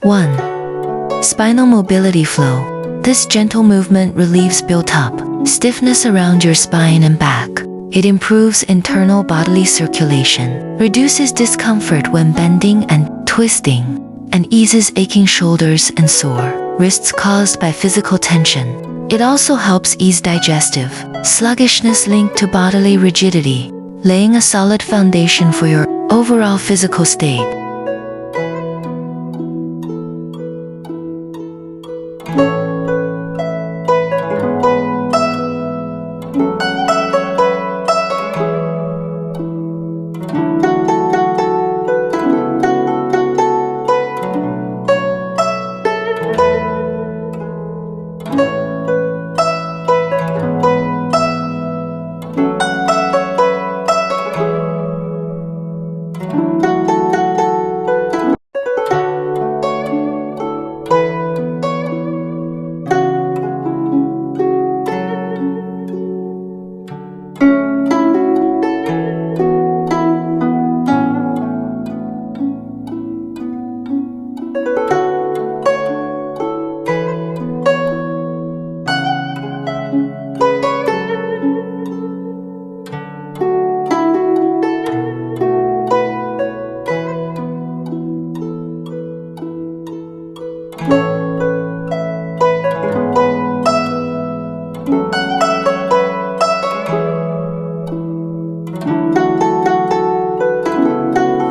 1. Spinal mobility flow. This gentle movement relieves built-up stiffness around your spine and back. It improves internal bodily circulation, reduces discomfort when bending and twisting, and eases aching shoulders and sore wrists caused by physical tension. It also helps ease digestive sluggishness linked to bodily rigidity, laying a solid foundation for your overall physical state.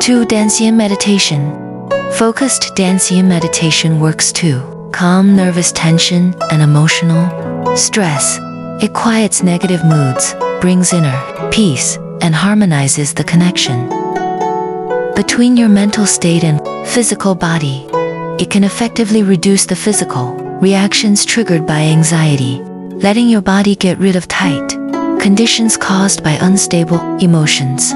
2. Dancian meditation. Focused Dancian meditation works to calm nervous tension and emotional stress. It quiets negative moods, brings inner peace, and harmonizes the connection between your mental state and physical body. It can effectively reduce the physical reactions triggered by anxiety, letting your body get rid of tight conditions caused by unstable emotions.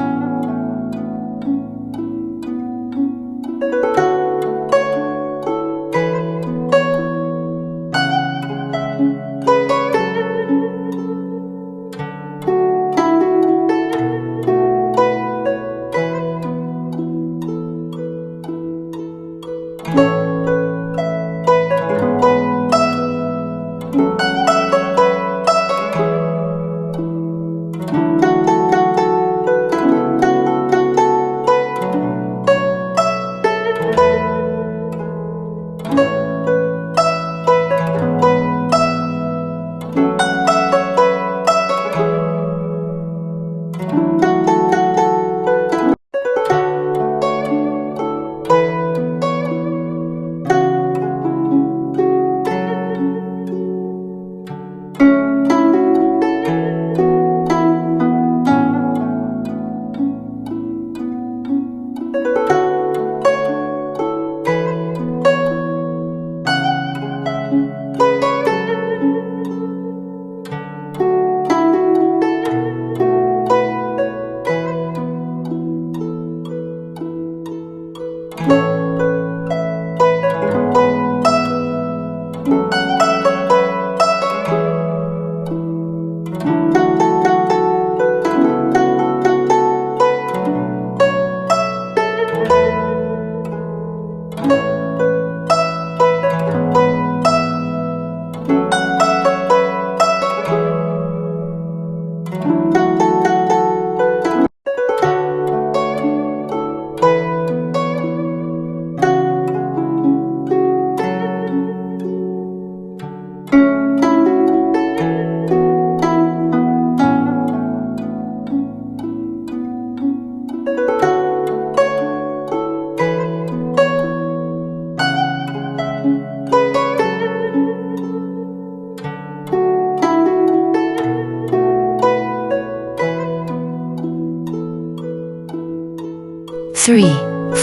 3.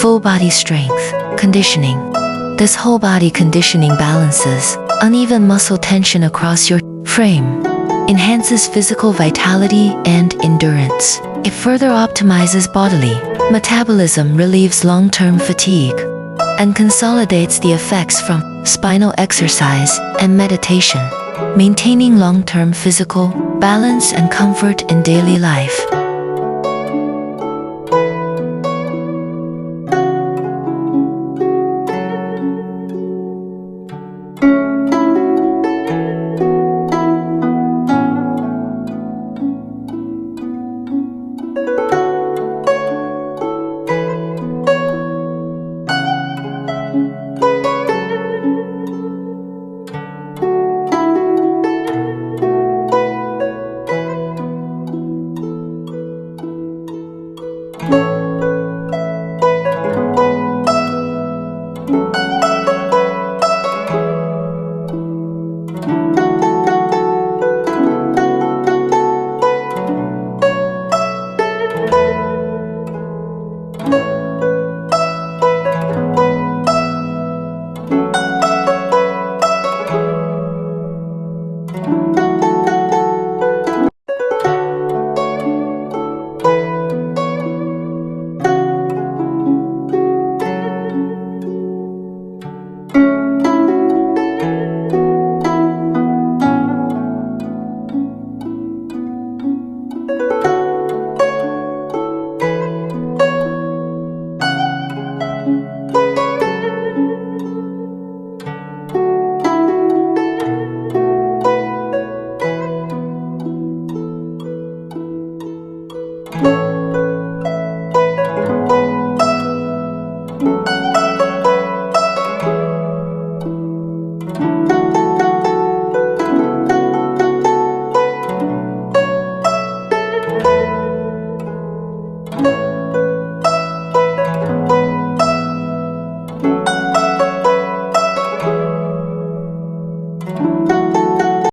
Full body strength conditioning. This whole body conditioning balances uneven muscle tension across your frame, enhances physical vitality and endurance. It further optimizes bodily metabolism, relieves long-term fatigue, and consolidates the effects from spinal exercise and meditation, maintaining long-term physical balance and comfort in daily life.